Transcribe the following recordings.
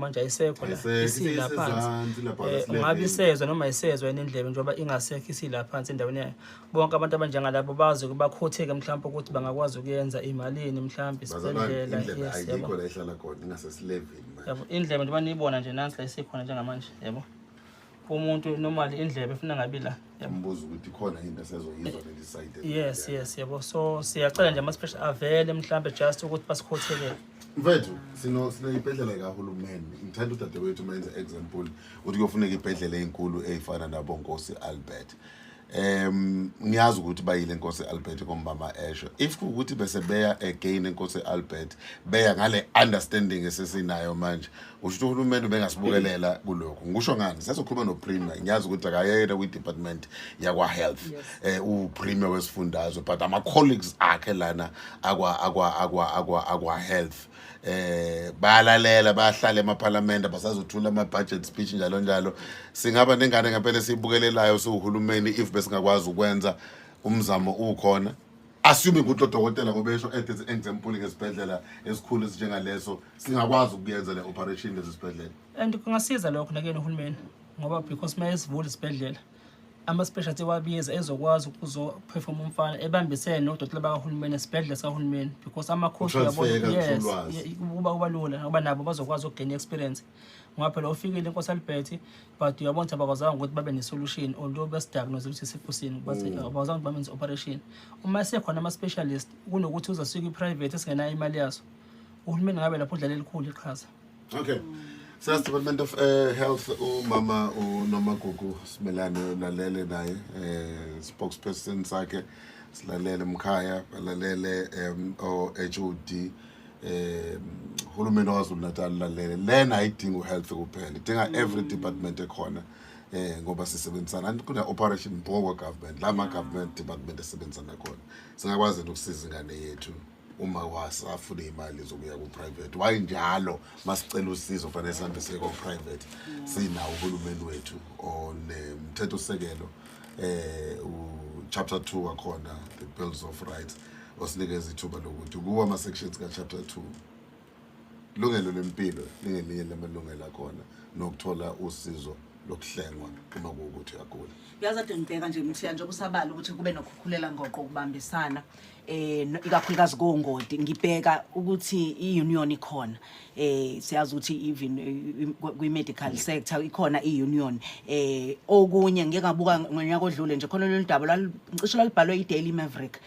manje ayisekho la isilaphansi ngabe isezwe noma isezwe endlebe njengoba ingasekho isilaphansi endaweni yayo bonke abantu abanjengalabo bazi ukubakhotheke mhlawumbe ukuthi bangakwazi ukuyenza imalini mhlawumbe isibhedlela ayikho la ihlala khona ingasesilevini yabo indlebe njengoba niyibona nje nansi la isikhona njengamanje yabo umuntu normally indlebe efuna ngabe la yambuza ukuthi khona into esezoyizwa ngeliside yes yabo so siyacela nje ama special avele mhlawumbe just ukuthi basikhotheke mfethu sineyibhedlela kahulumeni ngithanda udadewethu menze example uthi kuyofuneka ibhedlela ezinkulu ezifana nabo Nkosi Albert ngiyazi ukuthi bayile Nkosi Albert kombaba Esho if ukuthi bese beya again Nkosi Albert beya ngale understanding esesinayo manje usho uhulumeni bengasibukelela kuloko ngisho ngani sesokhuluma no Premier ngiyazi ukuthi akayena kwi department yakwa health u Premier wesifundazwe but ama colleagues akhe lana akwa health bayalalela bayahlala emaparlament basazothula ama budget speech njalo singaba nengane ngempela siyibukelelayo sohulumeni if besingakwazi ukwenza umzamo ukhona assuming ukuthi udokotela ngobesho as example ngesibhedlela esikhulu njengaleso singakwazi ukuyenza le operation lesibhedlela and kungasiza lokho nakene uhulumeni ngoba because mayesivula isibhedlela ama specialty wabiza ezokwazi ukuzoperform umfana ebambisene nodokotela bakahulumeni esibhedlela sakahulumeni because amakhosi yabona kuba lula ngoba nabo bazokwazi ukugain experience ngoba phela ufikile Nkosi Albert but uyabona abakwazanga ukuthi babe nesolution although besidiagnose ukuthi isifusini base abazange bamenze operation uma sekhona ama specialist kunokuthi uzasuka iprivate esingena imali yaso uhulumeni ngabe lapho udlala elikhulu iqhaza okay Sas Department of Health umama uNomagugu Simelane lalele naye spokesperson sakhe silalele Mkhaya balalele HOD hulumeni waZulu Natal lalele lena ayidinga health kuphela idinga every department ekhona ngoba sisebenzisana kuna operation power government lama government department esebenzisana khona singakwazi ukusiza ingane yethu uma wasafuna imali zokuya ku private wayinjalo masicela usizo fanele sihambe siye ku private sinawo uhulumeni wethu onemthetho sekelo chapter 2 akhona the bills of rights osinikeza ithuba lokuthi kuwa ama sections ka chapter 2 lungelo lempilo lingelinye lamalungelo akhona nokuthola usizo lokuhlengwa uma kuukuthi uyagula uyazathi ngibheka nje mthiya nje kusabala ukuthi kube nokukhukhulela ngoqo ukubambisana ikakhulukazi koNgodi ngibheka ukuthi iunion ikhona siyazi ukuthi even kwi medical sector ikhona iunion okunye ngeke ngabuka ngonyaka odlule nje khona loludaba ngicishe lalibhalwe iDaily Maverick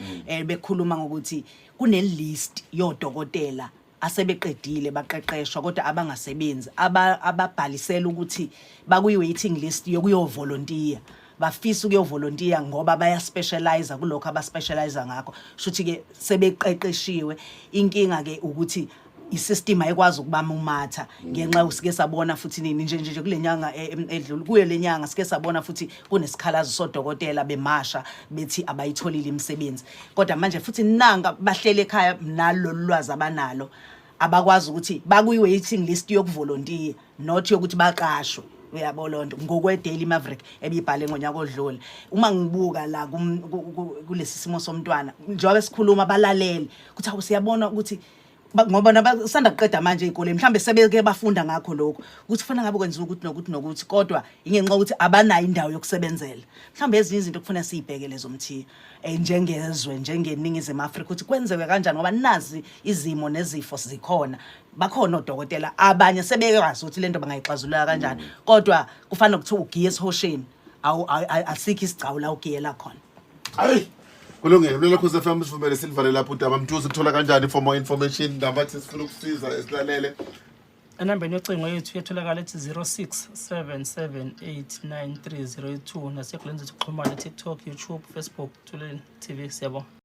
bekhuluma ngokuthi kune list yodokotela asebeqedile baqeqeshwa kodwa abangasebenzi ababhalisela ukuthi bakuyi waiting list yokuyo volunteer bafisa ukuyo volunteer ngoba baya specialize kulokho abaspecialize ngakho shuthi ke sebeqeqeshiwe inkinga ke ukuthi isystem ayikwazi ukubama umatha ngenxa usike sabona futhi nini nje kulenyanga edlule kuyo lenyanga sike sabona futhi kunesikhalazo sodokotela bemasha bethi abayitholile imisebenzi kodwa manje futhi nanga bahlele ekhaya nalo lwazi abanalo abakwazi ukuthi bakuyi waiting list yokuvolunteer not yokuthi baqashwe uyabona lonto ngokwe Daily Maverick ebibhale ngonyaka odlule uma ngibuka la kulesi simo somntwana njengoba sikhuluma balalele ukuthi awusiyabona ukuthi ngoba nabasanda kuqeda manje izikole mhlambe sebeke bafunda ngakho lokho ukuthi kufanele ngabe kwenziwa ukuthi nokuthi kodwa ingenxa ukuthi abanayo indawo yokusebenzela mhlambe ezinye izinto kufanele sibhekele zomthiya njengezwe njengeningizimu Afrika ukuthi kwenzeke kanjani ngoba nazi izimo nezifo zikhona bakhona odokotela abanye sebekwazi ukuthi lento bangayixazulula kanjani kodwa kufanele ukuthi ugiye esihosheni asikho isigcawu la ugiyela khona hayi kulungile lokho sefam sivumele silivale lapho udaba mthuzi kuthola kanjani for more information ngabathi sifuna ukusiza esilalele Inambeni yocingo yethu yetholakala ethi 0677893002 nasekulenza ukuxhumana TikTok, YouTube, Facebook, Twitter, TV siyabona.